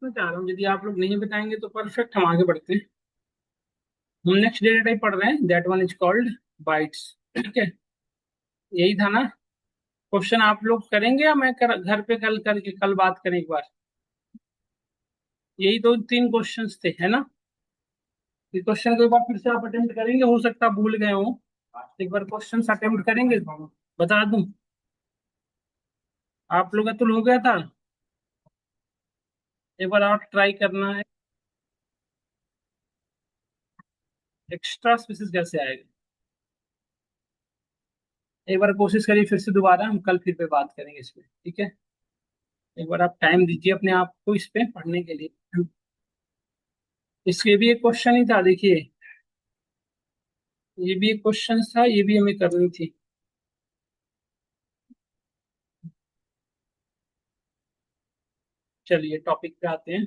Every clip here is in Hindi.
बताना चाह रहा हूँ, यदि आप लोग नहीं बताएंगे तो परफेक्ट, हम आगे बढ़ते हैं। हम नेक्स्ट डेटा टाइप पढ़ रहे हैं, that one is called bytes. ठीक है, यही था ना। क्वेश्चन आप लोग करेंगे या मैं घर पे कल करके कल बात करें एक बार। यही दो तीन क्वेश्चंस थे, है ना। ये क्वेश्चन को एक बार फिर से आप अटेम्प्ट करेंगे, हो सकता है भूल गए हो। एक बार क्वेश्चन अटेम्प्ट करेंगे, बता दूं। आप लोग का तो हो गया था, एक बार और ट्राई करना है। एक्स्ट्रा स्पीसीज कैसे आएगा, एक बार कोशिश करिए फिर से दोबारा, हम कल फिर पे बात करेंगे इस पे, ठीक है। एक बार आप टाइम दीजिए अपने आप को इस पे पढ़ने के लिए। इसके भी एक क्वेश्चन ही था, देखिए। ये भी एक क्वेश्चन था, ये भी हमें करनी थी। चलिए टॉपिक पे आते हैं।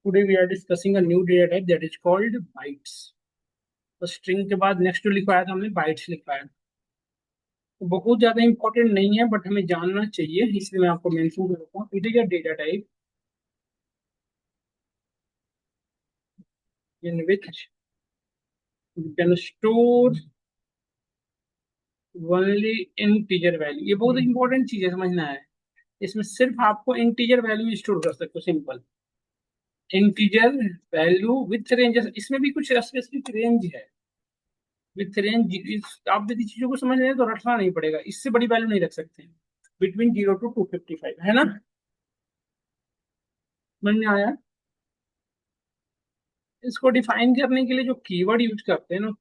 Today we are discussing a new data type that is called bytes. तो स्ट्रिंग के बाद नेक्स्ट जो लिखवाया था हमने, बाइट्स लिखवाया। तो बहुत ज्यादा इंपॉर्टेंट नहीं है, बट हमें जानना चाहिए, इसलिए मैं आपको मेंशन कर रहा हूँ। It is a data type in which you can store only integer value. ये बहुत इंपॉर्टेंट चीज है, समझना है। इसमें सिर्फ आपको इंटीजर वैल्यू स्टोर कर सकते हो, simple. Integer value with range, इसमें भी कुछ स्पेसिफिक रेंज है। विथ रेंज, आप यदि चीजों को समझ रहे हैं तो रटना नहीं पड़ेगा, इससे बड़ी वैल्यू नहीं रख सकते। बिटवीन 0 to 255, है ना। समझ में आया। इसको डिफाइन करने के लिए जो कीवर्ड यूज करते हैं ना,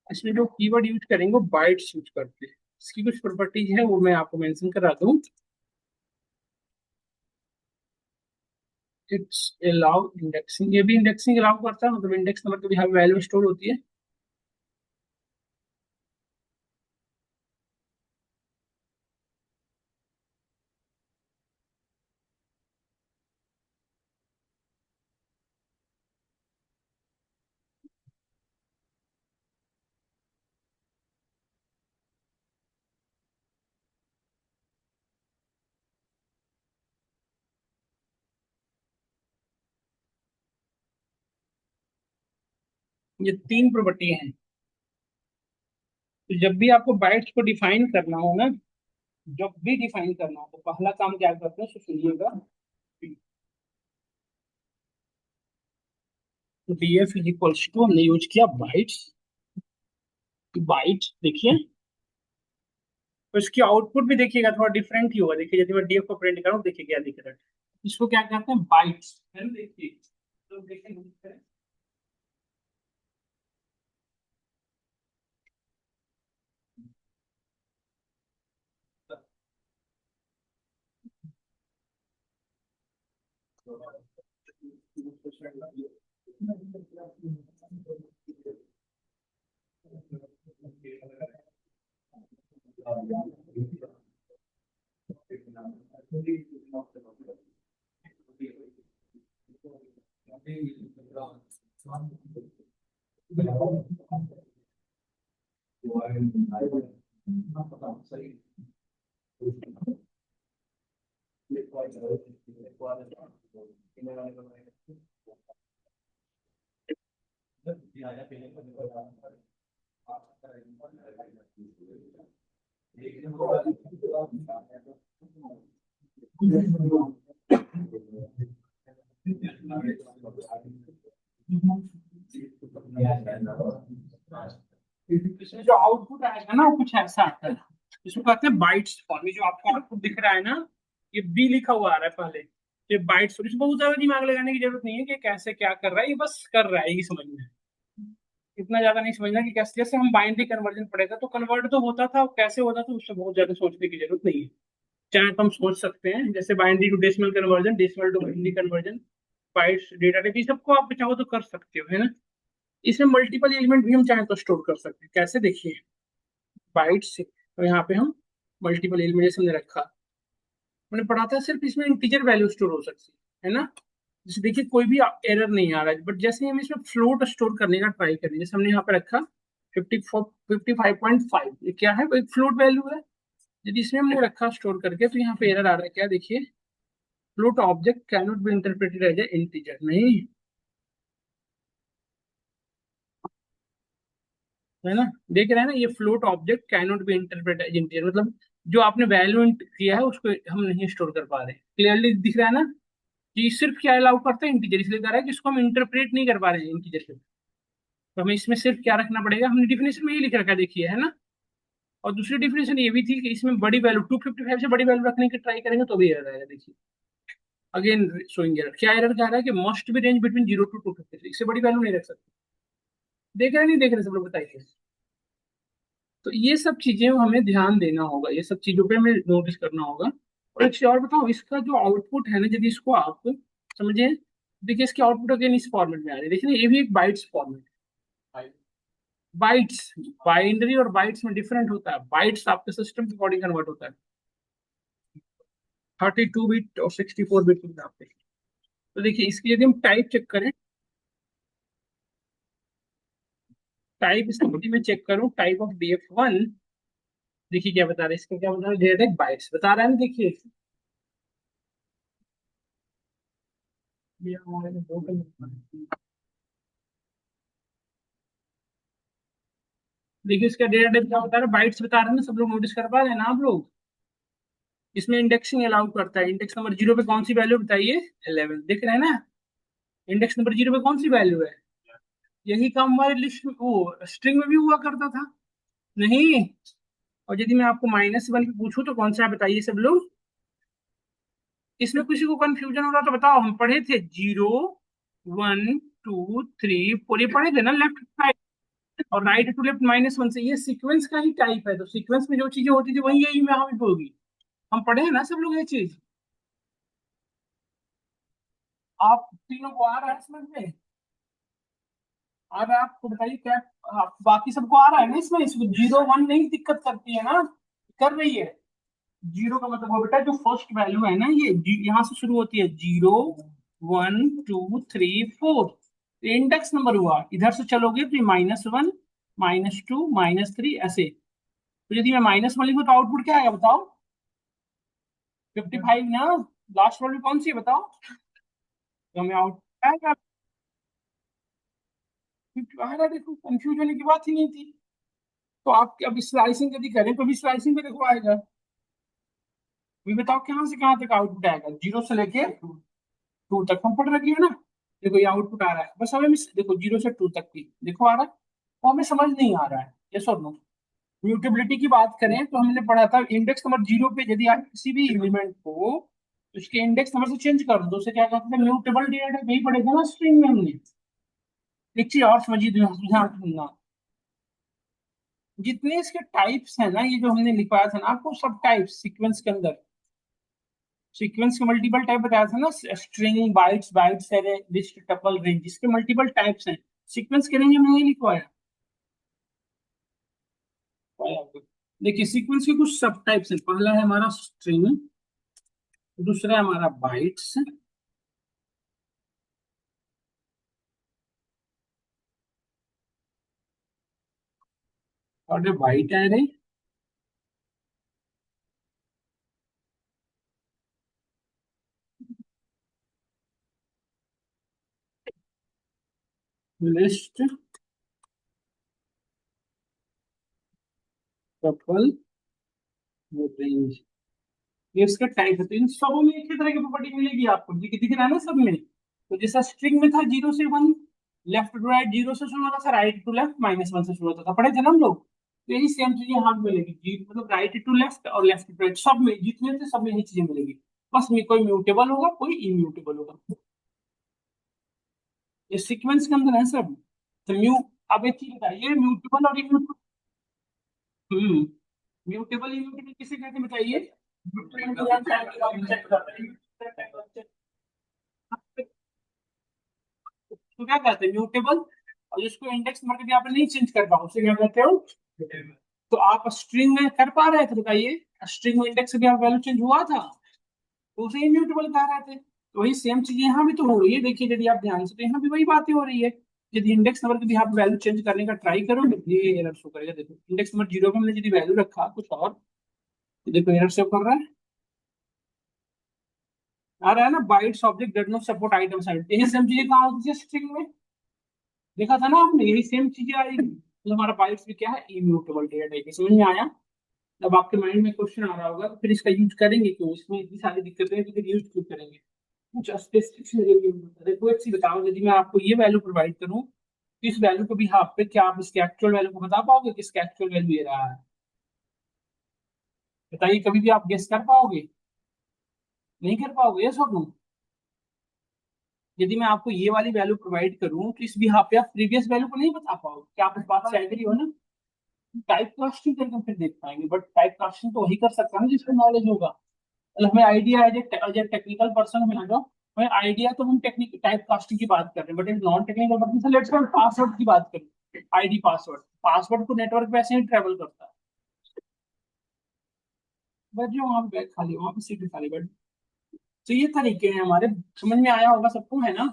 इसमें जो कीवर्ड यूज करेंगे वो बाइट्स यूज करते हैं। इसकी कुछ प्रॉपर्टीज है, वो मैं आपको मेंशन करा दूं। इट्स अलाउ इंडेक्सिंग, ये भी इंडेक्सिंग अलाउ करता है, मतलब इंडेक्स मतलब यहाँ वैल्यू स्टोर होती है। ये तीन प्रॉपर्टी हैं। तो जब भी आपको बाइट्स को डिफाइन करना हो ना, जब भी डिफाइन करना हो, तो पहला काम क्या करते हैं, सुनिएगा। डीएफ इज इक्वल्स टू, हमने यूज किया बाइट्स। बाइट्स देखिए, तो इसकी आउटपुट भी देखिएगा थोड़ा डिफरेंट ही होगा। देखिए यदि मैं डीएफ को प्रिंट करूँ, देखिए क्या दिख रहा है। इसको क्या कहते हैं, बाइट्स, है ना। देखिए तो देखिए, इसमें जो आउटपुट आएगा ना, वो कुछ ऐसा आता है। इसको कहते हैं बाइट्स फॉर्म। ये जो आपको आउटपुट दिख रहा है ना, ये बी लिखा हुआ आ रहा है पहले। ये बाइट्स, इसमें बहुत ज्यादा दिमाग लगाने की जरूरत नहीं है कि कैसे क्या कर रहा है, ये बस कर रहा है, यही समझना है। इतना ज्यादा नहीं समझना कि कैसे, जैसे हम बाइनरी कन्वर्जन पढ़े थे, तो कन्वर्ट तो होता था, कैसे होता था उससे बहुत ज्यादा सोचने की जरूरत नहीं है। चाहे तो हम सोच सकते हैं, जैसे binary to decimal conversion, decimal to binary conversion, bytes data type, ये सबको आप चाहो तो कर सकते हो, है ना। इसमें मल्टीपल एलिमेंट भी हम चाहे तो स्टोर कर सकते हैं, कैसे देखिए। बाइट्स से तो यहाँ पे हम मल्टीपल एलिमेंट जैसे हमने रखा, मैंने पढ़ा था, सिर्फ इसमें इंटीजर वैल्यू स्टोर हो सकती है ना। जैसे देखिए कोई भी एरर नहीं आ रहा है, बट जैसे हम इसमें फ्लोट स्टोर करने का ट्राई करें, जैसे हमने यहाँ पे रखा 54 55.5, ये क्या है, एक फ्लोट वैल्यू है। यदि इसमें हमने रखा स्टोर करके तो यहाँ पे एरर आ रहा है क्या, देखिए, float object can not be interpreted as a integer. नहीं है ना, देख रहे हैं ना, ये float object can not be interpreted as integer, मतलब जो आपने वैल्यू किया है उसको हम नहीं स्टोर कर पा रहे। क्लियरली दिख रहा है ना कि सिर्फ क्या अलाउ करता है, इंटीजर, इसलिए कह रहा है कि इसको हम इंटरप्रेट नहीं कर पा रहे हैं इंटीजर से। तो हमें इसमें सिर्फ क्या रखना पड़ेगा, हमने डिफिनेशन में ये लिख रखा है, देखिए, है ना। और दूसरी डिफिनेशन ये भी थी कि इसमें बड़ी वैल्यू 255 से बड़ी वैल्यू रखने की ट्राई करेंगे तो भी एरर आएगा, देखिए। अगेन शोइंग एरर, क्या एरर कह रहा है कि must be range between 0 to 256, इससे बड़ी वैल्यू नहीं रख सकते। देख रहे हैं नहीं देख रहे सब लोग, बताइए। तो ये सब चीजें हमें ध्यान देना होगा, ये सब चीजों पे हमें नोटिस करना होगा। और एक चीज और बताओ, इसका जो आउटपुट है ना, यदि इसको आप समझे, देखिए इसके आउटपुट अगेन इस फॉर्मेट में आ रहे हैं, देखिए ना, ये भी एक बाइट्स फॉर्मेट। बाइट्स, बाइनरी और बाइट्स में डिफरेंट होता है। बाइट्स आपके सिस्टम के अकॉर्डिंग कन्वर्ट होता है, 32 बिट और 64 बिट के हिसाब से। तो देखिए इसकी यदि हम टाइप चेक करें, टाइप इसकी में चेक करूं, टाइप ऑफ DF1, देखिए क्या बता रहा है, इसका क्या बता रहा है, डायरेक्ट बाइट्स बता रहा है ना, देखिए। ये हमारे में दो देखिए इसका डेटा टाइप क्या बता रहा है, बाइट्स बता रहे हैं ना, सब लोग नोटिस कर पा रहे हैं ना आप लोग। इसमें इंडेक्सिंग अलाउ करता है, इंडेक्स नंबर 0 पे कौन सी वैल्यू बताइए, 11, दिख रहा है ना। इंडेक्स नंबर 0 पे कौन सी वैल्यू है, यही काम हमारे लिस्ट में, वो स्ट्रिंग में भी हुआ करता था। नहीं, और यदि मैं आपको -1 पे पूछूं तो कौन सा है बताइए सब लोग। इसमें किसी को कंफ्यूजन हो रहा तो बताओ, हम पढ़े थे 0 1 2 3 4, ये पढ़े थे ना, लेफ्ट राइट, और राइट टू लेफ्ट -1 से, ये सीक्वेंस का ही टाइप है। तो सीक्वेंस में जो चीजें होती थी वही यही में यहाँ भी होगी। हम पढ़े हैं ना सब लोग ये चीज। आप तीनों को आ रहा है समझ में, आ रहा है आपको, बताइए क्या। बाकी सबको आ रहा है ना इसमें, इसको 0 1 नहीं दिक्कत करती है ना, कर रही है। 0 का मतलब वो बेटा जो फर्स्ट वैल्यू है ना, ये यहाँ से शुरू होती है, 0 1 2 3 4, इंडेक्स नंबर हुआ। इधर से चलोगे तो -1 -2 -3 ऐसे। तो यदि मैं -1 लिखूँ तो आउटपुट क्या आएगा बताओ, 55 ना। लास्ट वैल्यू कौन सी है बताओ, तो हमें आउटपुट आएगा 50 आ रहा है। देखो कंफ्यूज होने की बात ही नहीं थी। तो आप अब स्लाइसिंग यदि करें तो भी स्लाइसिंग पे देखो आएगा। अभी बताओ कहाँ से कहाँ तक आउटपुट आएगा, 0 से लेके 2 तक हम पढ़ रखी है ना। देखो ये आउटपुट आ रहा है, बस हमें देखो 0 से 2 तक की देखो आ रहा है, वो हमें समझ नहीं आ रहा है, यस और नो। म्यूटेबिलिटी की बात करें तो हमने पढ़ा था, इंडेक्स नंबर 0 पे यदि आप किसी भी एलिमेंट को उसके इंडेक्स नंबर से चेंज कर दो तो उसे क्या कहते हैं, म्यूटेबल डेटा टाइप। यही पढ़े थे ना स्ट्रिंग में हमने। एक चीज और समझिए, ध्यान सुनना, जितने इसके टाइप्स हैं ना, ये जो हमने लिखवाया था ना आपको, सब टाइप्स सीक्वेंस के अंदर, सीक्वेंस के मल्टीपल टाइप बताया था ना, string, bytes, bytes array, list, tuple, range, इसके मल्टीपल टाइप्स हैं। सीक्वेंस के रेंज में नहीं लिखवाया। देखिए सीक्वेंस के कुछ सब टाइप्स हैं, पहला है हमारा स्ट्रिंग, दूसरा है हमारा बाइट्स, और byte array, list, tuple, range, ये इसका टाइप है। तो इन सबों में एक ही तरह की प्रॉपर्टी मिलेगी आपको, ये दिख रहा है ना सब में। तो जैसा स्ट्रिंग में था 0 से 1, लेफ्ट टू राइट 0 से शुरू होता था, राइट टू लेफ्ट -1 से शुरू होता था, पढ़े थे ना हम लोग। तो यही सेम चीजें यहाँ भी मिलेगी, मतलब राइट टू लेफ्ट और लेफ्ट टू राइट, सब में जितने थे सब में यही चीजें मिलेगी। बस में कोई म्यूटेबल होगा, कोई इम्यूटेबल होगा, ये सीक्वेंस के अंदर है सब। तो अब एक चीज बताइए, म्यूटेबल और इम्यूटेबल, हम्म म्यूटेबल इम्यूटेबल किसे कहते हैं बताइए। तो क्या कहते हैं म्यूटेबल, और जिसको इंडेक्स नंबर कभी आप नहीं चेंज कर पाओ उसे क्या कहते हो। तो आप स्ट्रिंग में कर पा रहे थे, बताइए, स्ट्रिंग में इंडेक्स भी आप वैल्यू चेंज हुआ था तो उसे इम्यूटेबल कह रहे थे। तो वही सेम चीज यहाँ भी तो हो रही है, देखिए यदि आप ध्यान से, तो यहाँ भी वही बातें हो रही है। यदि इंडेक्स नंबर की भी आप वैल्यू चेंज करने का ट्राई करोगे, ये एरर शो करेगा। देखो इंडेक्स नंबर 0 पे हमने यदि वैल्यू रखा कुछ और, देखो एरर शो कर रहा है, आ रहा है ना, bytes object does not support item side, यही सेम चीजें कहाँ होती है स्ट्रिंग में, देखा था ना आपने, यही सेम चीजें आएगी। तो हमारा बाइट्स भी क्या है, इम्यूटेबल डेटा टाइप, समझ में आया। अब आपके माइंड में क्वेश्चन आ रहा होगा तो फिर इसका यूज करेंगे क्यों, इसमें इतनी सारी दिक्कतें हैं तो फिर यूज क्यों करेंगे। कुछ स्पेसिफिक, देखो एक चीज बताओ, यदि मैं आपको ये वैल्यू प्रोवाइड करूँ तो इस वैल्यू को भी हाफ पे, क्या आप इसके एक्चुअल वैल्यू को बता पाओगे कि इसका एक्चुअल वैल्यू ये रहा है, बताइए, कभी भी आप गेस कर पाओगे, नहीं कर पाओगे, यस और नो। यदि मैं आपको ये वाली वैल्यू प्रोवाइड करूं तो इस बिहाफ पे आप प्रीवियस वैल्यू को नहीं बता पाओगे, क्या आप इस बात से एग्री हो ना। टाइप कास्टिंग करके फिर देख पाएंगे, बट टाइप कास्टिंग तो वही कर सकता है ना जिसको नॉलेज होगा। मतलब हमें idea as a technical person हमें लगा, हमें आइडिया तो हम टेक्निक टाइप कास्टिंग की बात कर रहे हैं, बट एक नॉन टेक्निकल पर्सन से लेट्स पासवर्ड की बात करें, आईडी पासवर्ड, पासवर्ड तो नेटवर्क पे ऐसे ही ट्रेवल करता है, बट जो वहां पे बैग खाली, वहां पे सीट खाली बैठ। तो ये तरीके हैं हमारे, समझ में आया होगा सबको, है ना।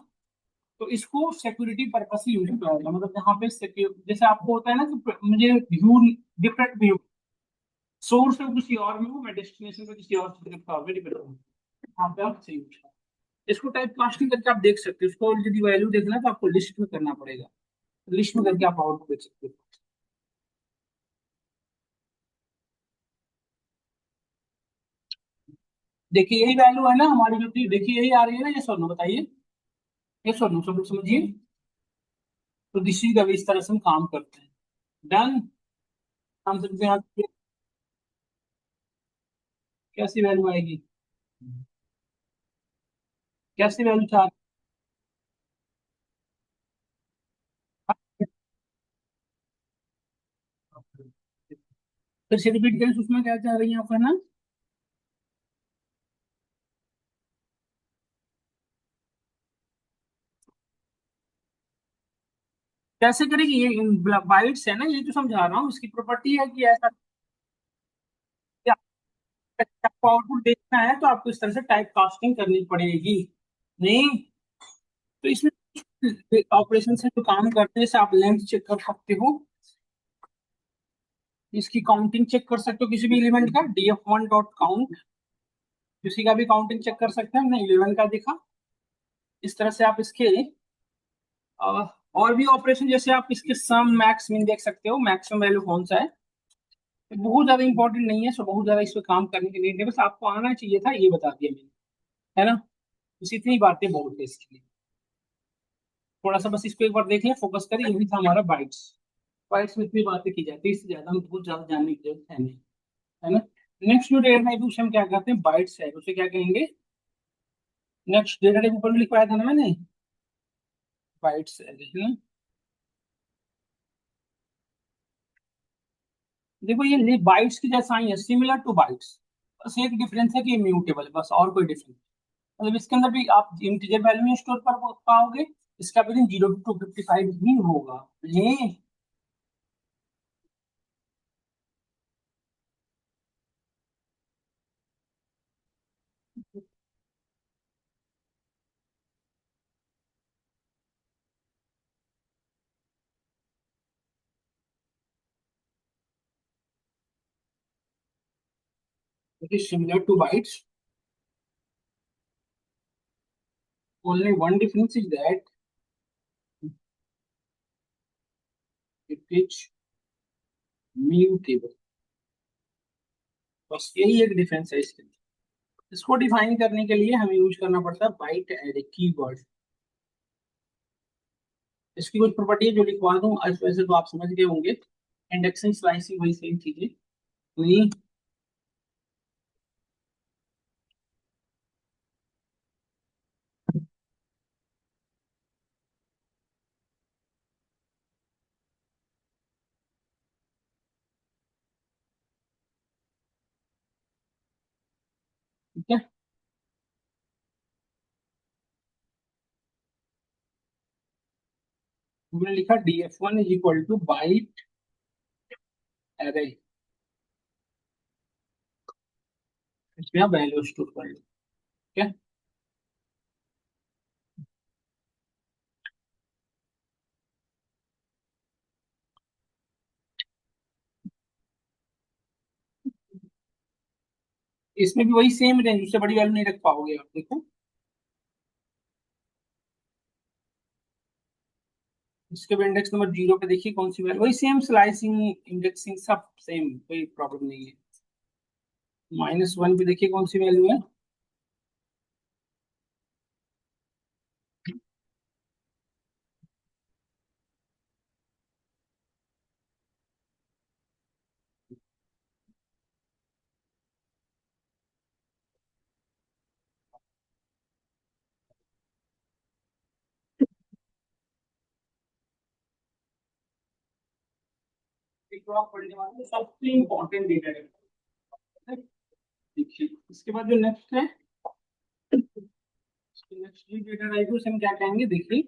तो इसको सिक्योरिटी पर्पस से यूज किया जाएगा, मतलब जहाँ पे जैसे आपको होता है ना कि मुझे व्यू, डिफरेंट व्यू, सोर्स में किसी और में हूँ, मैं डेस्टिनेशन पे किसी और से डिपेंड हूँ, यहाँ पे आप सही यूज करो। इसको टाइप कास्टिंग करके आप देख सकते हो, इसको यदि वैल्यू देखना है तो आपको लिस्ट में करना पड़ेगा, लिस्ट में करके आप आउटपुट देख सकते हो। देखिए यही वैल्यू है ना हमारी जो थी, देखिए यही आ रही है ना, ये सोनो बताइए, ये सोनो सब लोग समझिए। तो दिस इज द वे, इस तरह से हम काम करते हैं। डन। हम सबके यहाँ कैसी वैल्यू आएगी, कैसी वैल्यू चाह, फिर से रिपीट करें, उसमें क्या चाह रही है आप कहना, कैसे करेगी ये, बाइट्स है ना, ये जो समझा रहा हूँ, इसकी प्रॉपर्टी है कि ऐसा, कि आपको आउटपुट देखना है तो आपको इस तरह से टाइप कास्टिंग करनी पड़ेगी। नहीं, तो इसमें ऑपरेशन से जो काम करते हैं, जैसे आप लेंथ चेक कर सकते हो, इसकी काउंटिंग चेक कर सकते हो किसी भी एलिमेंट का, df1 डॉट काउंट, किसी का भी काउंटिंग चेक कर सकते हैं, हमने 11 का देखा। इस तरह से आप इसके और भी ऑपरेशन, जैसे आप इसके सम मैक्स मिन देख सकते हो, मैक्सिमम वैल्यू कौन सा है, बहुत ज्यादा इंपॉर्टेंट नहीं है, सो बहुत ज्यादा इस पे काम करने के लिए, बस आपको आना चाहिए था, ये बता दिया मैंने, है ना। बस इतनी बातें बहुत है इसके लिए, थोड़ा सा बस इसको एक बार देख लें, फोकस करें, यही था हमारा बाइट्स। बाइट्स में इतनी बातें की जाती है, इससे ज्यादा हम बहुत ज्यादा जानने की जरूरत है नहीं, है ना। नेक्स्ट जो डेटा टाइप उसे हम क्या कहते हैं, बाइट्स है, उसे क्या कहेंगे, नेक्स्ट डेटा टाइप ऊपर में लिखवाया था ना मैंने, बाइट्स है ना। देखो ये बाइट्स की जैसा ही है, सिमिलर टू बाइट्स, बस एक डिफरेंस है कि इम्यूटेबल है, बस और कोई डिफरेंस। मतलब इसके अंदर भी आप इंटीजर वैल्यू नहीं स्टोर कर पाओगे, इसका भी 0 to 255 ही होगा, ये it is similar two bytes, only one difference is that it is mutable, बस यही एक डिफरेंस है इसके अंदर। इसको डिफाइन करने के लिए हमें यूज करना पड़ता है बाइट एड कीवर्ड। इसकी कुछ प्रॉपर्टी है जो लिखवा दूं, आज वैसे तो आप समझ गए होंगे, इंडेक्सिंग स्लाइसिंग वही सेम चीजें, नहीं, ठीक है। हमने लिखा df1 = बाइट एरे, इसमें आप वैल्यू स्टोर कर लो, ठीक है। इसमें भी वही सेम रेंज, उससे बड़ी वैल्यू नहीं रख पाओगे आप, देखो। इसके भी इंडेक्स नंबर 0 पे देखिए कौन सी वैल्यू, वही सेम स्लाइसिंग इंडेक्सिंग सब सेम, कोई प्रॉब्लम नहीं है। -1 पे देखिए कौन सी वैल्यू है। देखो आप पढ़ने वाले सबसे इंपॉर्टेंट डेटा है। देखिए इसके बाद जो नेक्स्ट है, नेक्स्ट जी डेटा टाइप उसे हम क्या कहेंगे, देखिए।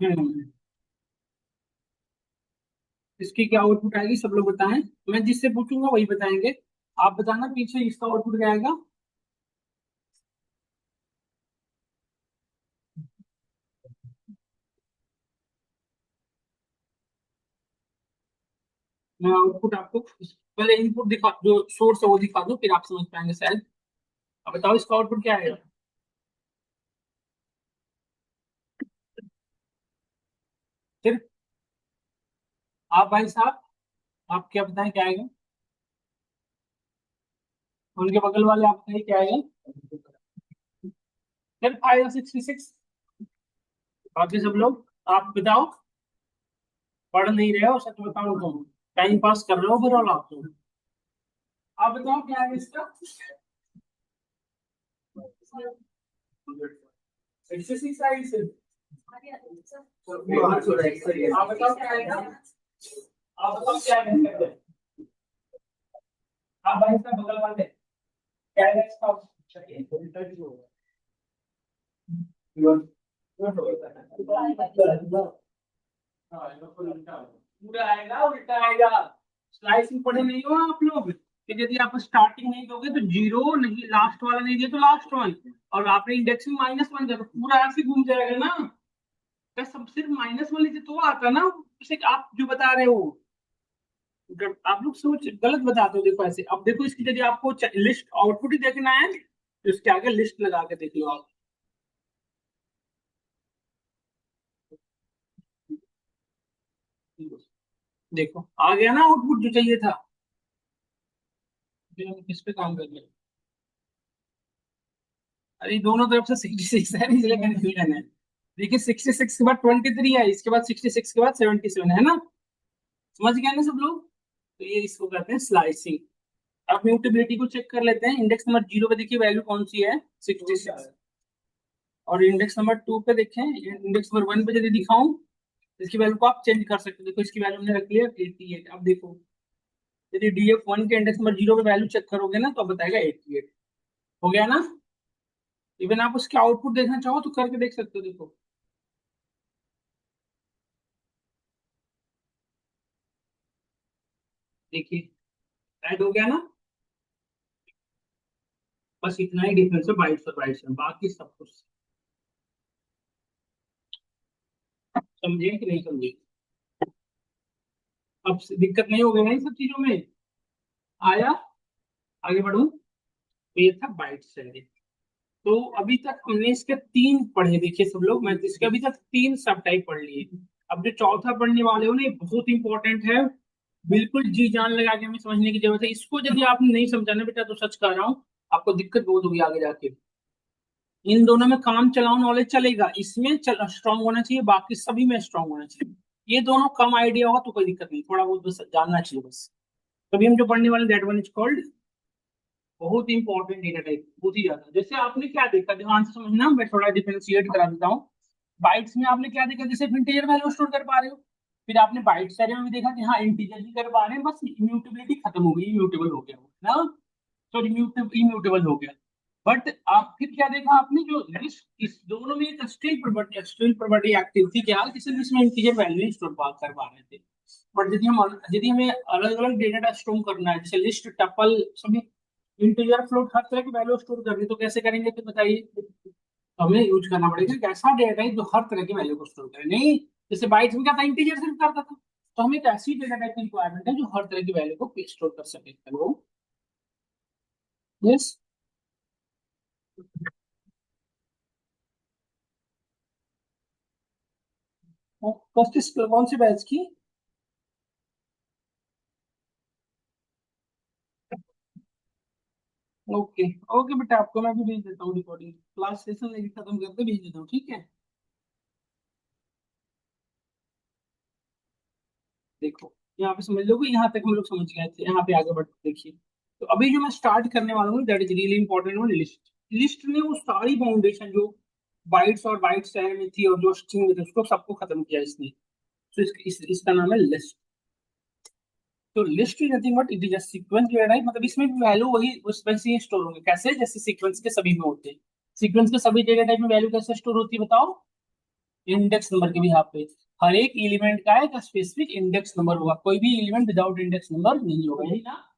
हम्म, इसकी क्या आउटपुट आएगी सब लोग बताएं। मैं जिससे पूछूंगा वही बताएंगे। आप बताना पीछे इसका आउटपुट क्या आएगा। मैं आउटपुट आपको पहले इनपुट दिखा, जो सोर्स है वो दिखा दूं, फिर आप समझ पाएंगे शायद। अब बताओ इसका आउटपुट क्या आएगा। फिर आप भाई साहब, आप क्या बताएं क्या आएगा। उनके बगल वाले आप बताइए क्या आएगा। फिर आएगा 66। बाकी सब लोग आप बताओ। पढ़ नहीं रहे हो सच बताओ तो, टाइम पास कर रहे हो ओवरऑल आप तो। आप बताओ क्या है इसका। 66 है इसे। आप बताओ क्या आएगा। आप बताओ क्या है। आप भाई इसका बगल वाले क्या है इसका। पूरा आएगा उल्टा आएगा। स्लाइसिंग पढ़े नहीं हो आप लोग कि यदि आप स्टार्टिंग नहीं दोगे तो 0 नहीं, लास्ट वाला नहीं दिया तो लास्ट वन, और आपने इंडेक्सिंग -1 दिया तो पूरा ऐसे घूम जाएगा ना। क्या सब सिर्फ -1 लीजिए तो आता ना, उसे आप जो बता रहे हो। आप लोग सोच गलत बताते हो। देखो ऐसे, अब देखो इसकी यदि आपको लिस्ट आउटपुट ही देखना है तो इसके आगे लिस्ट लगा के देख लो आप। देखो आ गया ना आउटपुट जो चाहिए था। फिर हम किस पे काम कर रहे हैं। अरे दोनों तरफ से 66 है इसलिए कंफ्यूजन है। देखिए 66 के बाद 23 है, इसके बाद 66 के बाद 77 है ना। समझ गए ना सब लोग। तो ये इसको कहते हैं स्लाइसिंग। अब म्यूटेबिलिटी को चेक कर लेते हैं। इंडेक्स नंबर 0 पे देखिए वैल्यू कौन सी है, 66। और इंडेक्स नंबर 2 पे देखें, इंडेक्स नंबर 1 पे यदि दिखाऊं तो इसकी वैल्यू को आप चेंज कर सकते हो। देखो इसकी वैल्यू हमने रख लिया 88। अब देखो यदि DF1 के इंडेक्स नंबर 0 पे वैल्यू चेक करोगे ना तो बताएगा 88। हो गया ना। इवन आप उसके आउटपुट देखना चाहो तो करके देख सकते हो, देखो। देखिए ऐड हो गया ना। बस इतना ही डिफरेंस है बाइट्स और बाइट्स में, बाकी सब कुछ समझे कि नहीं समझे। अब दिक्कत नहीं होगी ना इन सब चीजों में। आया। आगे बढ़ू तो ये था बाइट्स से। तो अभी तक हमने इसके 3 पढ़े, देखिए सब लोग, मैं इसके अभी तक 3 सब टाइप पढ़ लिए। अब जो चौथा पढ़ने वाले हो ना, ये बहुत इंपॉर्टेंट है। बिल्कुल जी जान लगा के हमें समझने की जरूरत है। इसको यदि आपने नहीं समझा ना बेटा तो सच कह रहा हूँ, आपको दिक्कत बहुत होगी आगे जाके। इन दोनों में काम चलाओ नॉलेज चलेगा, इसमें स्ट्रांग होना चाहिए, बाकी सभी में स्ट्रांग होना चाहिए। ये दोनों कम आइडिया होगा तो कोई दिक्कत नहीं, थोड़ा बहुत बस जानना चाहिए बस। तभी हम जो पढ़ने वाले दैट वन इज कॉल्ड, बहुत इंपॉर्टेंट डेटा टाइप, बहुत ही ज्यादा। जैसे आपने क्या देखा, ध्यान से समझना, मैं थोड़ा डिफरेंशिएट करा देता हूँ। बाइट्स में आपने क्या देखा, जैसे इंटीजर वैल्यू स्टोर कर पा रहे हो। फिर आपने बाइट्स एरे में भी देखा कि हाँ इंटीजर ही कर पा रहे हैं, बस इम्यूटेबिलिटी खत्म हो गई, इम्यूटेबल हो गया वो ना। सॉरी इम्यूटेबल हो गया। बट आप फिर क्या देखा आपने, जो इस दोनों में एक स्टिल प्रॉपर्टी एक्टिव थी क्या, कि सिर्फ इसमें इंटीजर वैल्यू स्टोर कर पा रहे थे। बट यदि हमें अलग अलग डेटा स्टोर करना है, जैसे लिस्ट टपल सभी इंटीजर फ्लोट हर तरह की वैल्यू स्टोर करनी, तो कैसे करेंगे तो बताइए। हमें यूज करना पड़ेगा एक ऐसा डेटा टाइप जो हर तरह की वैल्यू को स्टोर करे। नहीं, जैसे बाइट्स में क्या था, इंटीजर सिर्फ करता था। तो हमें एक ऐसी डेटा टाइप की रिक्वायरमेंट है जो हर तरह की वैल्यू को स्टोर कर सके। हेलो। यस। फर्स्ट कौन सी बैच की? ओके। ओके बेटा, आपको मैं भी भेज देता हूँ रिकॉर्डिंग, क्लास सेशन लेके खत्म करके भेज देता हूँ, ठीक है। देखो, यहाँ पे समझ लोगे, यहाँ तक हम लोग समझ गए थे, यहाँ पे आगे बढ़ के देखिए। तो अभी जो मैं स्टार्ट करने वाला हूँ, that is really important one, list. List ने वो सारी बाउंडेशन जो बाइट्स और बाइट्स में थी और जो स्ट्रिंग में थी, उसको सबको खत्म किया इसने। तो इसका नाम है लिस्ट। तो list is nothing but it is a sequence data type, मतलब इसमें भी वैल्यू वही उस वैसे ही स्टोर होंगे, कैसे, जैसे सीक्वेंस के सभी में होते हैं। सीक्वेंस के सभी डेटा टाइप में वैल्यू कैसे स्टोर होती है बताओ? इंडेक्स नंबर के भी यहाँ पे हर एक एलिमेंट का एक स्पेसिफिक इंडेक्स नंबर होगा, कोई भी एलिमेंट विदाउट इंडेक्स नंबर नहीं होगा, यही ना।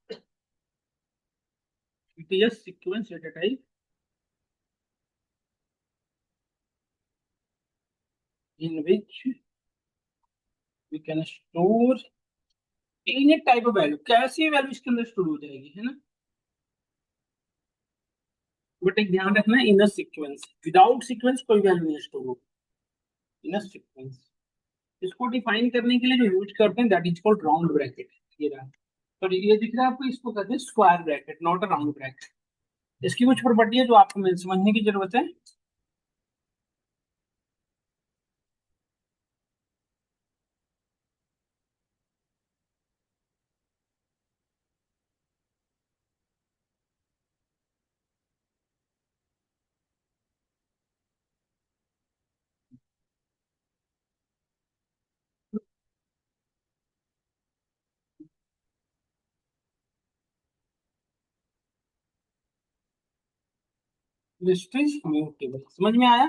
It is a sequence data type in which we can store any type of value, कैसी वैल्यू इसके अंदर स्टोर हो जाएगी, है ना। बट एक ध्यान रखना है, इन अ सीक्वेंस, विदाउट सीक्वेंस कोई वैल्यू नहीं स्टोर होगी, इन अ सीक्वेंस। इसको डिफाइन करने के लिए जो यूज करते हैं that is called round bracket. ये रहा। तो ये दिख रहा है आपको, इसको कहते हैं square bracket, not a round bracket. इसकी कुछ प्रॉपर्टी है जो आपको समझने की जरूरत है। लिस्ट इज म्यूटेबल, समझ में आया?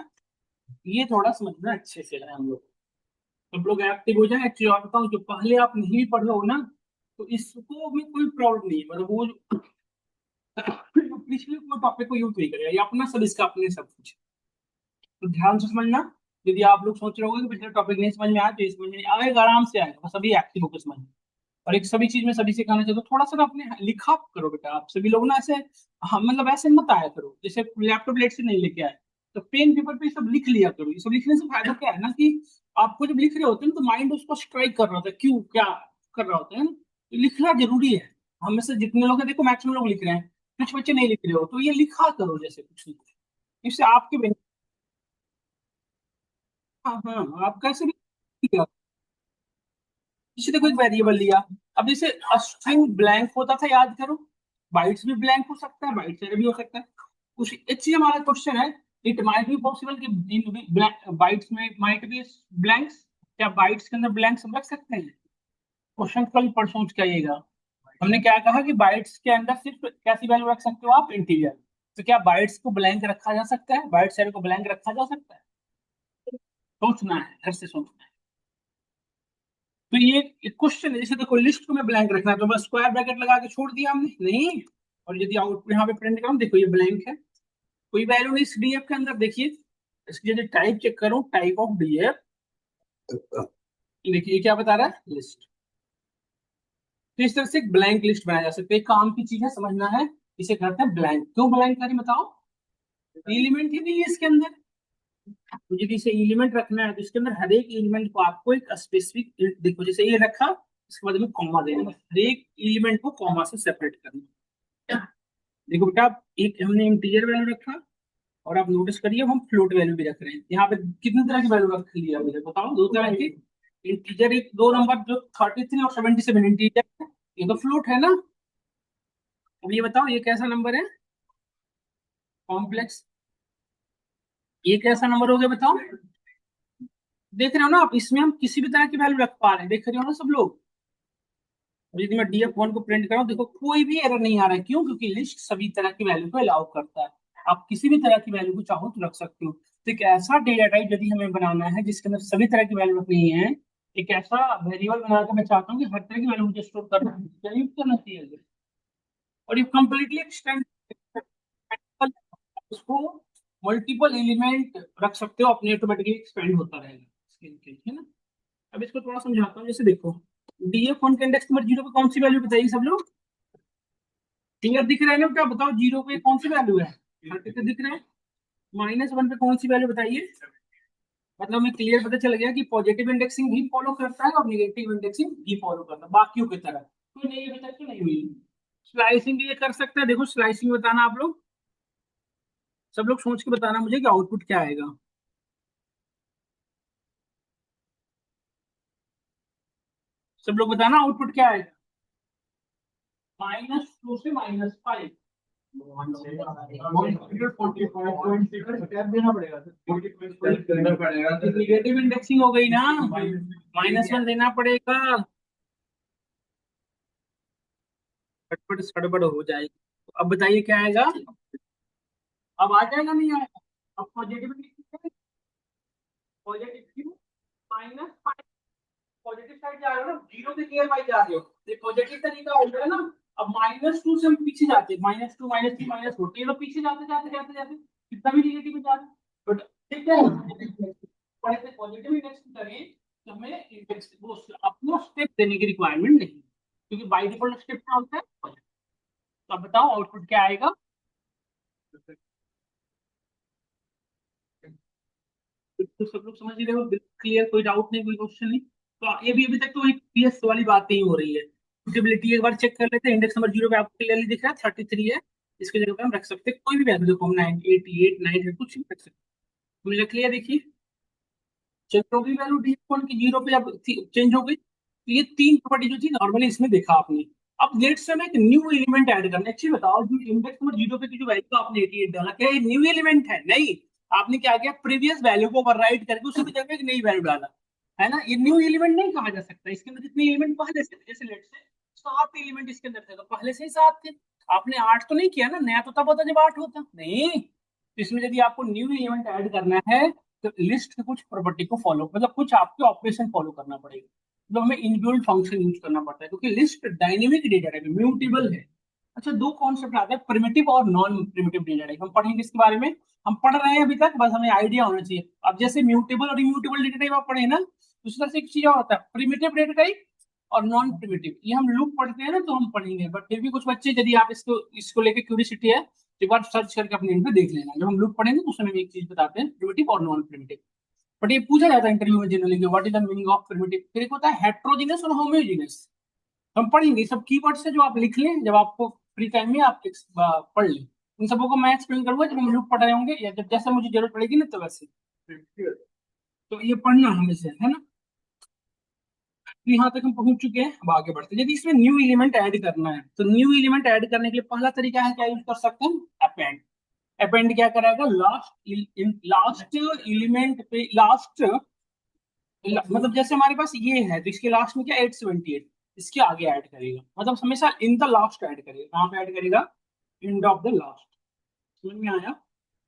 ये थोड़ा समझना अच्छे से है हम लोग। सब लोग एक्टिव हो जाए। एक्चुअली आप बताऊं, जो पहले आप नहीं भी पढ़ रहे हो ना, तो इसको में कोई प्रॉब्लम नहीं है, मतलब वो जो पिछले कोई टॉपिक को यूज नहीं करेगा, ये अपना सब, इसका अपने सब कुछ। तो ध्यान से समझना। यदि आप लोग सोच रहे होगे कि पिछले टॉपिक नहीं समझ में आया, तो ये समझ में आएगा, आराम से आएगा, बस अभी एक्टिव होकर समझ। और एक सभी चीज में सभी से कहना चाहिए, तो थोड़ा सा ना अपने लिखा करो बेटा, आप सभी लोग ना ऐसे, हाँ मतलब ऐसे मत आया करो, जैसे लैपटॉप लेट से नहीं लेके आए, तो पेन पेपर पे सब लिख लिया करो। ये सब लिखने से फायदा क्या है ना, कि आपको जब लिख रहे होते हैं ना, तो माइंड उसको स्ट्राइक कर रहा होता है, क्यों क्या कर रहा होता है ना, तो लिखना जरूरी है। हम में से जितने लोग हैं, देखो मैक्सिमम लोग लिख रहे हैं, कुछ बच्चे नहीं लिख रहे हो, तो ये लिखा करो जैसे कुछ नहीं कुछ। इससे आपके हाँ हाँ, आप कैसे भी किसी ने कोई वेरिएबल लिया। अब जैसे स्ट्रिंग ब्लैंक होता था, याद करो। बाइट्स भी ब्लैंक हो सकता है, बाइट्स भी हो सकता है। उस एक चीज हमारा क्वेश्चन है, इट माइट बी पॉसिबल कि इन बाइट्स में माइट बी ब्लैंक्स। क्या बाइट्स के अंदर ब्लैंक्स रख सकते हैं? क्वेश्चन कल परसों का आएगा। हमने क्या कहा कि बाइट्स के अंदर सिर्फ कैसी वैल्यू रख सकते हो आप, इंटीजर। तो क्या बाइट्स को ब्लैंक रखा जा सकता है, बाइट्स को ब्लैंक रखा जा सकता है? सोचना है, घर से सोचना है। तो ये क्वेश्चन है, जैसे देखो लिस्ट को मैं ब्लैंक रखना है, तो बस स्क्वायर ब्रैकेट लगा के छोड़ दिया हमने, नहीं। और यदि आउटपुट यहाँ पे प्रिंट करूँ, देखो ये ब्लैंक है, कोई वैल्यू नहीं इस डीएफ के अंदर, देखिए। इसकी यदि टाइप चेक करूँ, टाइप ऑफ डीएफ, देखिए ये क्या बता रहा है, लिस्ट। तो इस तरह से एक ब्लैंक लिस्ट बनाया जा सकता है, काम की चीज है, समझना है। इसे कहते हैं ब्लैंक। क्यों ब्लैंक करें बताओ? एलिमेंट ही नहीं है इसके अंदर। तो यदि इसे एलिमेंट रखना है, तो इसके अंदर हर एक एलिमेंट को आपको एक स्पेसिफिक, देखो जैसे ये रखा, इसके बाद में कॉमा देना, हर एक एलिमेंट को कॉमा से सेपरेट करना। देखो बेटा, एक हमने इंटीजर वैल्यू रखा, और आप नोटिस करिए हम फ्लोट वैल्यू भी रख रहे हैं। यहाँ पे कितनी तरह की वैल्यू रख लिया मुझे बताओ, दो तरह की। इंटीजर एक, दो नंबर जो 33 और 77 इंटीजर है, ये तो फ्लोट है ना। अब ये बताओ, ये कैसा नंबर है? कॉम्प्लेक्स। ये कैसा नंबर हो गया बताओ? देख रहे हो ना आप, इसमें हम किसी भी तरह की वैल्यू रख पा रहे हैं, देख रहे हो ना सब लोग। और यदि मैं डीएफ वन को प्रिंट कराऊं, देखो कोई भी एरर नहीं आ रहा है, क्यों? क्योंकि लिस्ट सभी तरह की वैल्यू को अलाउ करता है। आप किसी भी तरह की वैल्यू को चाहो तो रख सकते हो। तो एक ऐसा डेटा टाइप यदि हमें बनाना है जिसके अंदर सभी तरह की वैल्यू रखनी है, एक ऐसा वेरिएबल बनाकर मैं चाहता हूँ कि हर तरह की वैल्यू मुझे स्टोर करना चाहिए। और ये कंप्लीटली एक्सटेंड उसको मल्टीपल एलिमेंट रख सकते हो, अपने ऑटोमेटिकली एक्सपेंड होता रहेगा स्क्रीन के, है ना। अब इसको थोड़ा समझाता हूँ, जैसे देखो डीएफ वन के इंडेक्स नंबर जीरो पे कौन सी वैल्यू बताइए सब लोग, क्लियर दिख रहा है ना, क्या बताओ जीरो पे कौन सी वैल्यू है, 30 दिख रहा है। माइनस वन पे कौन सी वैल्यू बताइए। मतलब हमें क्लियर पता चल गया कि पॉजिटिव इंडेक्सिंग भी फॉलो करता है और नेगेटिव इंडेक्सिंग भी फॉलो करता है बाकियों की तरह, कोई नहीं अभी तक तो नहीं हुई। स्लाइसिंग ये कर सकता है, देखो स्लाइसिंग बताना आप लोग, सब लोग सोच के बताना मुझे कि आउटपुट क्या आएगा। सब लोग बताना आउटपुट क्या आएगा। -2 से -5, निगेटिव इंडेक्सिंग हो गई ना, -1 देना पड़ेगा, खटपट सड़बड़ हो जाएगी। तो अब बताइए क्या आएगा, अब आ जाएगा नहीं आएगा। अब positive, positive Q, -5, positive side जा रहे हो ना, जीरो के नियर बाई जा रहे हो, ये पॉजिटिव तरीका हो गया ना। अब -2 से हम पीछे जाते हैं, -2 -3 -4, ये तो पीछे जाते जाते जाते जाते कितना भी निगेटिव में जा रहे हैं। बट ठीक है, पहले पॉजिटिव इंडेक्स करें तो हमें इंडेक्स वो आपको स्टेप देने की रिक्वायरमेंट नहीं, क्योंकि बाय डिफॉल्ट स्टेप क्या होता है। तो अब बताओ आउटपुट क्या आएगा। तो सब लोग समझ ही रहे हो, क्लियर, कोई डाउट नहीं, कोई क्वेश्चन नहीं। तो ये भी अभी तक तो एक पीएस वाली बात नहीं हो रही है। सुटेबिलिटी एक बार चेक कर लेते हैं, इंडेक्स नंबर जीरो पे आपको क्लियरली दिख रहा है 33 है, इसकी जगह पे हम रख सकते हैं कोई भी वैल्यू, देखो हम 98 9 कुछ भी रख सकते हैं। मुझे क्लियर देखिए, चेक होगी वैल्यू डी वन की जीरो पे अब चेंज हो गई, तो ये तीन प्रॉपर्टी जो थी नॉर्मली इसमें देखा आपने। अब लेट्स से हमें एक न्यू एलिमेंट ऐड करना है, एक्चुअली बताओ जो इंडेक्स नंबर जीरो पे की जो वैल्यू आपने 88 डाला, क्या ये न्यू एलिमेंट है, नहीं। आपने क्या किया, प्रीवियस वैल्यू को ओवरराइट करके उसकी जगह एक नई वैल्यू डाला, है ना। ये न्यू एलिमेंट नहीं कहा जा सकता, इसके अंदर जितने एलिमेंट पहले से थे, जैसे लेट्स से 7 एलिमेंट इसके अंदर थे, तो पहले से ही 7 थे। आपने 8 तो नहीं किया ना, नया तो तब होता जब 8 होता, नहीं। इसमें यदि आपको न्यू एलिमेंट ऐड करना है तो लिस्ट के कुछ प्रॉपर्टी को फॉलो, मतलब कुछ आपके ऑपरेशन फॉलो करना पड़ेगा, तो हमें इनबिल्ट फंक्शन यूज करना पड़ता है, क्योंकि list dynamic data type mutable है। अच्छा, दो कॉन्सेप्ट आते हैं, प्रिमिटिव और नॉन प्रिमिटिव डेटा टाइप, हम पढ़ेंगे इसके बारे में। हम पढ़ रहे हैं अभी तक, बस हमें आइडिया होना चाहिए। अब जैसे म्यूटेबल और इम्यूटेबल डेटा टाइप आप पढ़े ना, उस तरह से एक चीज और होता है, प्रिमिटिव डेटा टाइप और नॉन प्रिमिटिव। ये हम लूप पढ़ते हैं ना, तो हम पढ़ेंगे, बट फिर भी कुछ बच्चे, यदि आप इसको इसको लेके क्यूरियोसिटी है, एक बार सर्च करके अपने पे देख लेना, जब हम लूप पढ़ेंगे तो उसमें भी एक चीज बताते हैं, प्रिमिटिव और नॉन प्रिमिटिव। बट ये पूछा जाता है इंटरव्यू में generally, what is the meaning of primitive, फिर एक होता है हेट्रोजीनस और होमोजीनस। हम पढ़ेंगे सब कीवर्ड्स है जो आप लिख लें, जब आपको फ्री टाइम में आप पढ़ लें। उन सबों को मैं एक्सप्लेन करूंगा जब हम लूप पढ़ रहे होंगे, या जब जैसे मुझे जरूरत पड़ेगी ना, तो वैसे। तो ये पढ़ना हमेशा, है ना। तो यहाँ तक हम पहुंच चुके हैं, अब आगे बढ़ते हैं। यदि इसमें न्यू एलिमेंट ऐड करना है, तो न्यू एलिमेंट ऐड करने के लिए पहला तरीका है, क्या यूज कर सकते हैं, अपेंड। अपेंड क्या कराएगा, लास्ट लास्ट एलिमेंट पे, लास्ट मतलब जैसे हमारे पास ये है, तो इसके लास्ट में क्या 878, इसके आगे ऐड करेगा, मतलब हमेशा इन द लास्ट ऐड करेगा। कहाँ पे ऐड करेगा, एंड ऑफ द लास्ट। समझ में आया।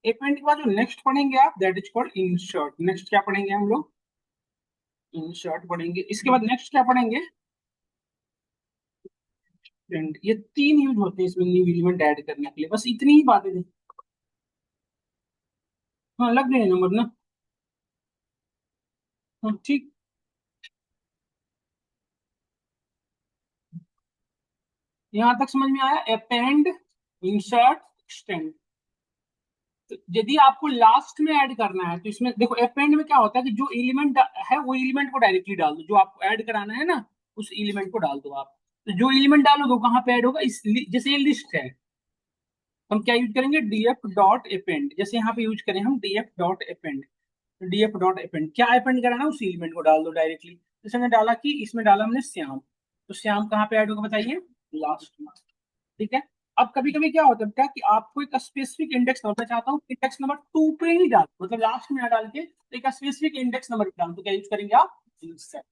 अपेंड के बाद जो नेक्स्ट पढ़ेंगे आप, that is called insert. Next क्या पढ़ेंगे हम लोग, इंसर्ट पढ़ेंगे। इसके बाद नेक्स्ट क्या पढ़ेंगे, एंड। ये तीन यूज होते हैं इसमें न्यू एलिमेंट ऐड करने के लिए, बस इतनी ही बातें थी। हाँ लग गए नंबर ना। हाँ ठीक, यहाँ तक समझ में आया, अपेंड, इंसर्ट, एक्सटेंड। तो यदि आपको लास्ट में ऐड करना है, तो इसमें देखो अपेंड में क्या होता है कि जो एलिमेंट है वो एलिमेंट को डायरेक्टली डाल दो, जो आपको ऐड कराना है ना, उस एलिमेंट को डाल दो आप। तो जो एलिमेंट डालोगे वो कहाँ पे ऐड होगा, जैसे ये लिस्ट है, हम क्या यूज करेंगे, डीएफ डॉट अपेंड, जैसे यहाँ पे यूज करें हम DF dot append. DF dot append क्या अपेंड कराना है, उस एलिमेंट को डाल दो डायरेक्टली। जैसे हमने डाला कि इसमें डाला हमने श्याम, तो श्याम कहाँ पे ऐड होगा बताइए, लास्ट में। ठीक है। अब कभी कभी क्या होता है क्या, कि आपको एक स्पेसिफिक इंडेक्स नंबर, मैं चाहता हूँ इंडेक्स नंबर 2 पे ही डाल, मतलब लास्ट में ना डाल के एक स्पेसिफिक इंडेक्स नंबर डाल, तो क्या यूज करेंगे आप, इंसर्ट।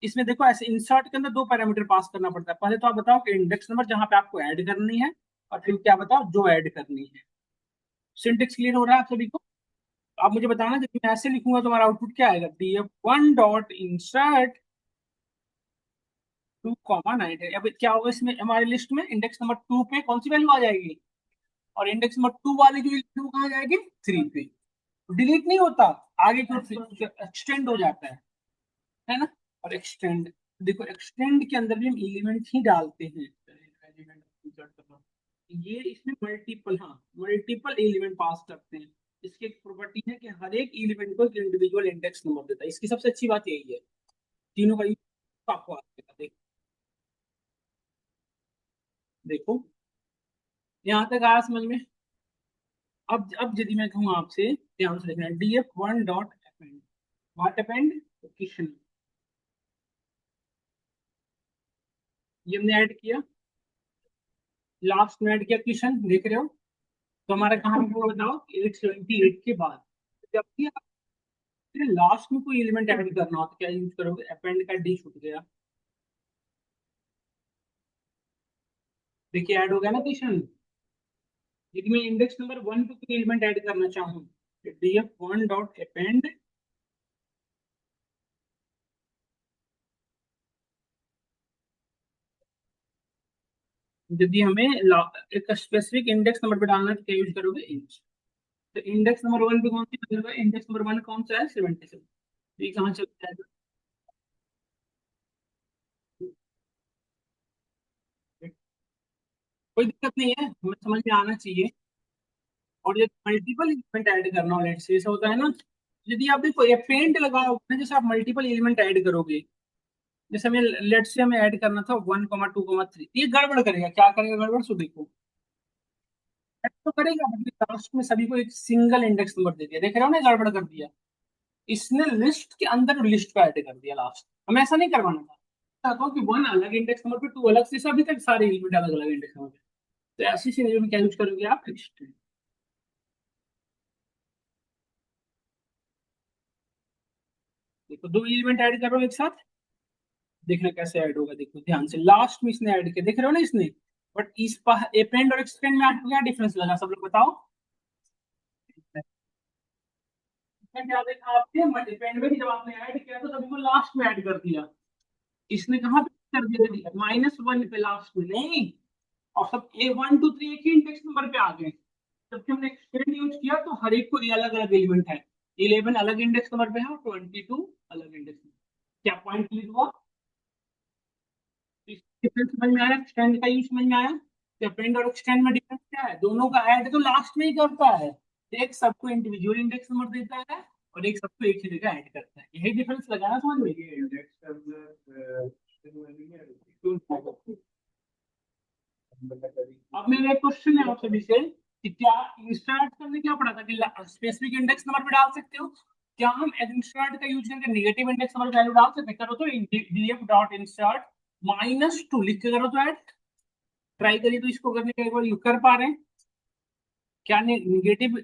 इसमें देखो ऐसे इंसर्ट के अंदर दो पैरामीटर पास करना पड़ता है, पहले तो आप बताओ कि इंडेक्स नंबर जहां पे आपको ऐड करनी है, और फिर क्या बताओ जो ऐड करनी है। सिंटेक्स क्लियर हो रहा है आप सभी को। आप मुझे बताना, जब मैं ऐसे लिखूंगा तो हमारा आउटपुट क्या आएगा, df वन डॉट इंसर्ट 2 9 है। अब क्या होगा इसमें, हमारी लिस्ट में इंडेक्स नंबर 2 पे कौन सी वैल्यू आ जाएगी, और इंडेक्स नंबर 2 वाली जो एलिमेंट वो कहाँ जाएगी 3 पे। डिलीट नहीं होता, आगे की एक्सटेंड हो जाता है ना। और एक्सटेंड, देखो एक्सटेंड के अंदर भी हम एलिमेंट ही डालते हैं। ये इसमें मल्टीपल, हाँ मल्टीपल एलिमेंट पास करते हैं। इसकी एक प्रॉपर्टी है कि हर एक एलिमेंट को एक इंडिविजुअल इंडेक्स नंबर देता है। इसकी सबसे अच्छी बात यही है, तीनों का यूज आपको आ जाएगा। देखो यहाँ तक आया समझ में। अब यदि मैं कहूँ आपसे, ध्यान से देखना, df1 dot append, what append, question, ये हमने ऐड किया, लास्ट में ऐड किया क्वेश्चन, देख रहे हो। तो हमारा कहाँ पे होगा बताओ, 878 के बाद। जब भी आपने लास्ट में कोई एलिमेंट ऐड करना हो तो क्या यूज करोगे, अपेंड का डी छूट गया, देखिए ऐड हो गया ना क्वेश्चन। यदि मैं इंडेक्स नंबर 1 पे कोई एलिमेंट ऐड करना चाहूँ, df1 डॉट अपेंड, यदि हमें एक स्पेसिफिक इंडेक्स नंबर पे डालना है तो क्या यूज करोगे, इंच। तो इंडेक्स नंबर 1 पे कौन सी वैल्यू है, इंडेक्स नंबर 1 कौन सा है 77, ये कहाँ चला जाएगा, कोई दिक्कत नहीं है, हमें समझ में आना चाहिए। और जब मल्टीपल एलिमेंट ऐड करना हो, लेट्स से ऐसा होता है ना, यदि आप देखो ये पेंट लगाओ ना, जैसे आप मल्टीपल एलिमेंट ऐड करोगे, जैसे हमें लेट्स से हमें ऐड करना था 1,2,3, ये गड़बड़ करेगा, क्या करेगा गड़बड़, सो देखो ऐड तो करेगा, लास्ट में सभी को एक सिंगल इंडेक्स नंबर दे दिया, देख रहे हो ना, गड़बड़ कर दिया। इसने लिस्ट के अंदर लिस्ट को ऐड कर दिया लास्ट, हमें ऐसा नहीं करवाना था। चाहता हूँ कि 1 अलग इंडेक्स नंबर पे 2 अलग से, अभी तक सारे एलिमेंट अलग अलग इंडेक्स नंबर पे। तो ऐसी सिनेरियो में क्या यूज करोगे आप, लिस्ट। देखो दो एलिमेंट ऐड करो एक साथ, देखना कैसे ऐड होगा, देखो ध्यान से, लास्ट में इसने ऐड किया, देख रहे हो ना इसने। बट इस पर अपेंड और एक्सपेंड में आपको क्या डिफरेंस लगा, सब लोग बताओ। इसमें क्या देखा आपने, अपेंड में ही जब आपने ऐड किया तो सभी को लास्ट में ऐड कर दिया, इसने कहाँ पे कर दिया, -1 पे लास्ट में नहीं। और सब A1 2 3 एक ही इंडेक्स नंबर पे आ गए। जबकि हमने एक्सपेंड यूज किया तो हर एक को ये अलग अलग एलिमेंट है, 11 अलग इंडेक्स नंबर पे है और 22 अलग इंडेक्स नंबर। क्या पॉइंट क्लियर हुआ, डिफरेंस समझ में आया, एक्सटेंड का यूज समझ में आया। अपेंड और एक्सटेंड में डिफरेंस क्या है, दोनों का ऐड तो लास्ट में ही करता है, एक सबको इंडिविजुअल इंडेक्स नंबर देता है और एक सबको एक ही जगह ऐड करता है, यही डिफरेंस लगाना समझ में। अब मेरा एक क्वेश्चन है आप सभी से कि क्या इंसर्ट करने क्या पड़ा था कि स्पेसिफिक इंडेक्स नंबर पे डाल सकते हो, क्या हम इंसर्ट का यूज करके नेगेटिव इंडेक्स नंबर वैल्यू डाल सकते हैं, करो तो df डॉट इंसर्ट -2 लिख के करो तो ऐड, ट्राई करिए तो इसको करने का एक बार कर पा रहे हैं क्या, नेगेटिव